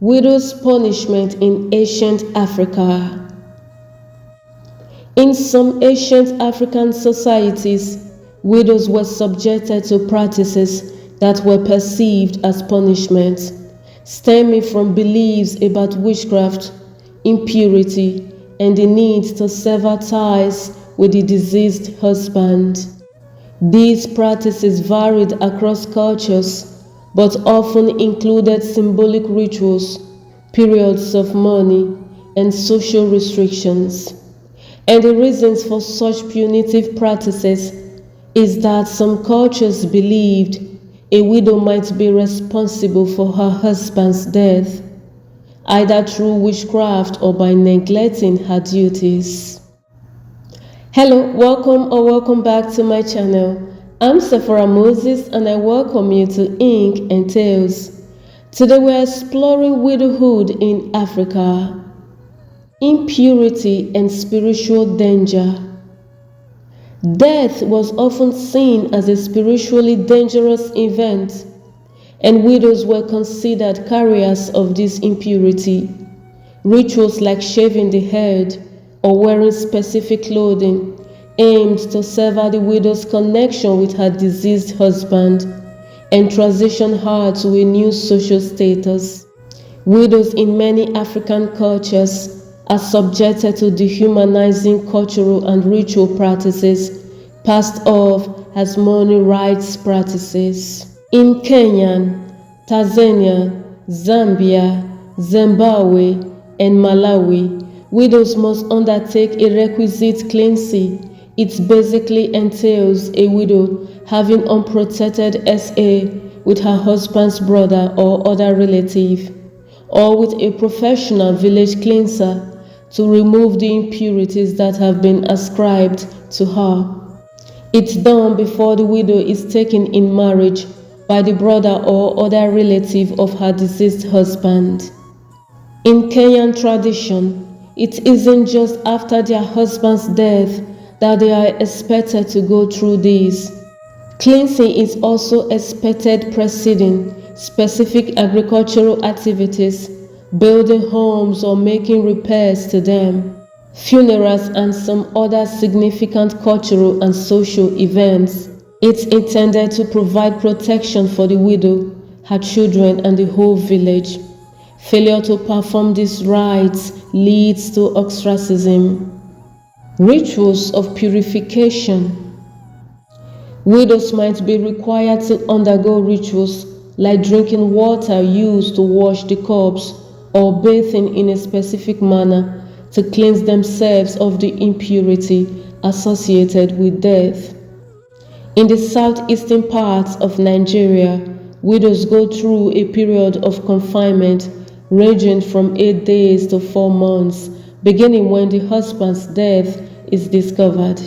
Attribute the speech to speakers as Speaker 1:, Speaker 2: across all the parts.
Speaker 1: Widow's punishment in ancient Africa. In some ancient African societies, widows were subjected to practices that were perceived as punishment, stemming from beliefs about witchcraft, impurity, and the need to sever ties with the deceased husband. These practices varied across cultures, but often included symbolic rituals, periods of mourning, and social restrictions. And the reasons for such punitive practices is that some cultures believed a widow might be responsible for her husband's death, either through witchcraft or by neglecting her duties. Hello, welcome back to my channel. I'm Sephora Moses and I welcome you to Ink and Tales. Today we're exploring widowhood in Africa, impurity and spiritual danger. Death was often seen as a spiritually dangerous event, and widows were considered carriers of this impurity. Rituals like shaving the head or wearing specific clothing aimed to sever the widow's connection with her deceased husband and transition her to a new social status. Widows in many African cultures are subjected to dehumanizing cultural and ritual practices passed off as mourning rites practices. In Kenya, Tanzania, Zambia, Zimbabwe, and Malawi, widows must undertake a requisite cleansing. It basically entails a widow having unprotected SA with her husband's brother or other relative, or with a professional village cleanser to remove the impurities that have been ascribed to her. It's done before the widow is taken in marriage by the brother or other relative of her deceased husband. In Kenyan tradition, it isn't just after their husband's death that they are expected to go through this. Cleansing is also expected preceding specific agricultural activities, building homes or making repairs to them, funerals, and some other significant cultural and social events. It's intended to provide protection for the widow, her children, and the whole village. Failure to perform these rites leads to ostracism. Rituals of purification. Widows might be required to undergo rituals like drinking water used to wash the corpse or bathing in a specific manner to cleanse themselves of the impurity associated with death. In the southeastern parts of Nigeria, widows go through a period of confinement ranging from 8 days to 4 months, beginning when the husband's death is discovered.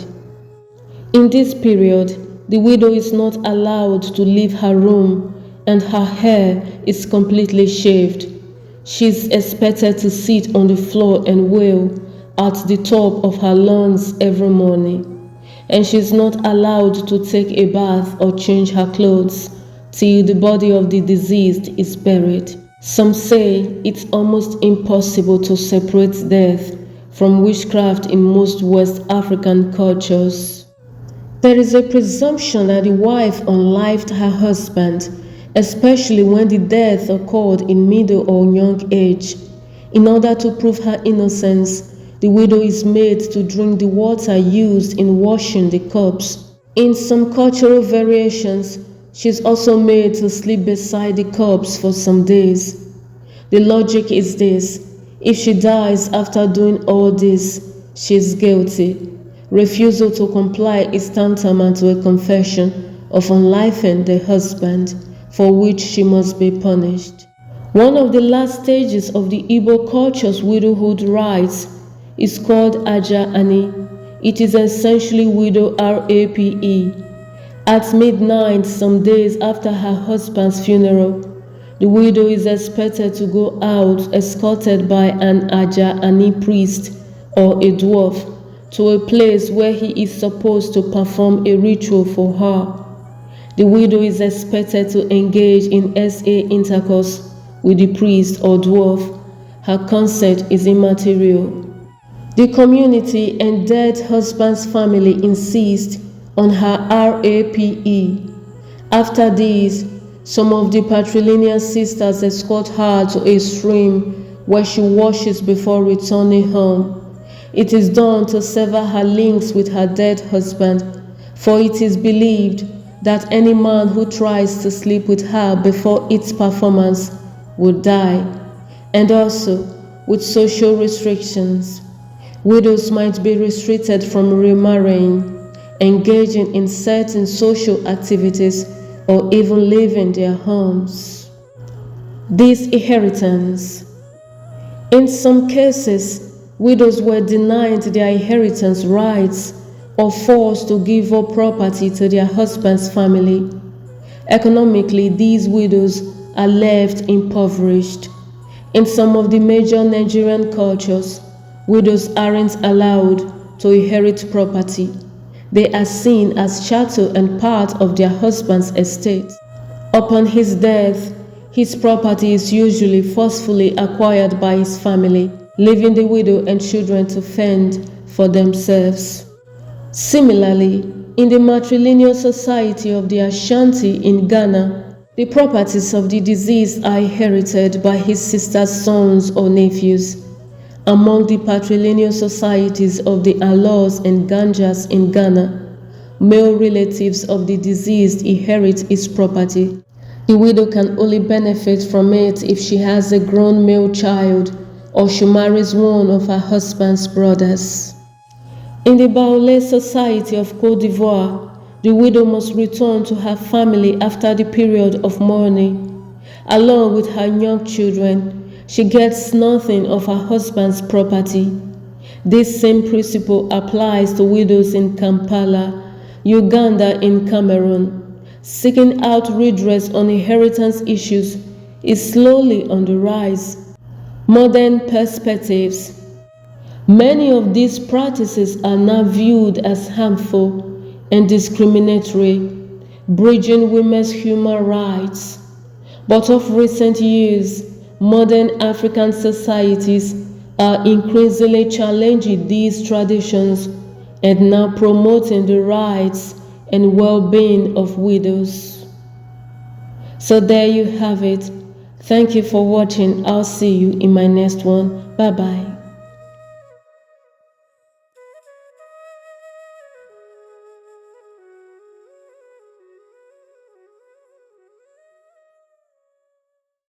Speaker 1: In this period, the widow is not allowed to leave her room and her hair is completely shaved. She is expected to sit on the floor and wail at the top of her lungs every morning, and she is not allowed to take a bath or change her clothes till the body of the deceased is buried. Some say it's almost impossible to separate death from witchcraft in most West African cultures. There is a presumption that the wife unlived her husband, especially when the death occurred in middle or young age. In order to prove her innocence, the widow is made to drink the water used in washing the corpse. In some cultural variations, she is also made to sleep beside the corpse for some days. The logic is this: if she dies after doing all this, she is guilty. Refusal to comply is tantamount to a confession of unliving the husband, for which she must be punished. One of the last stages of the Igbo culture's widowhood rites is called Aja Ani. It is essentially widow RAPE. At midnight, some days after her husband's funeral, the widow is expected to go out escorted by an Aja Ani priest or a dwarf to a place where he is supposed to perform a ritual for her. The widow is expected to engage in SA intercourse with the priest or dwarf, her consent is immaterial. The community and dead husband's family insist on her RAPE. After this, some of the patrilineal sisters escort her to a stream where she washes before returning home. It is done to sever her links with her dead husband, for it is believed that any man who tries to sleep with her before its performance will die, and also with social restrictions. Widows might be restricted from remarrying, engaging in certain social activities, or even leaving their homes. Disinheritance. In some cases, widows were denied their inheritance rights or forced to give up property to their husband's family. Economically, these widows are left impoverished. In some of the major Nigerian cultures, widows aren't allowed to inherit property. They are seen as chattel and part of their husband's estate. Upon his death, his property is usually forcefully acquired by his family, leaving the widow and children to fend for themselves. Similarly, in the matrilineal society of the Ashanti in Ghana, the properties of the deceased are inherited by his sister's sons or nephews. Among the patrilineal societies of the Alos and Ganjas in Ghana, male relatives of the deceased inherit his property. The widow can only benefit from it if she has a grown male child or she marries one of her husband's brothers. In the Baoulé society of Côte d'Ivoire, the widow must return to her family after the period of mourning. Along with her young children, she gets nothing of her husband's property. This same principle applies to widows in Kampala, Uganda, and Cameroon. Seeking out redress on inheritance issues is slowly on the rise. Modern perspectives. Many of these practices are now viewed as harmful and discriminatory, breaching women's human rights. But of recent years, modern African societies are increasingly challenging these traditions and now promoting the rights and well-being of widows. So there you have it. Thank you for watching. I'll see you in my next one. Bye-bye.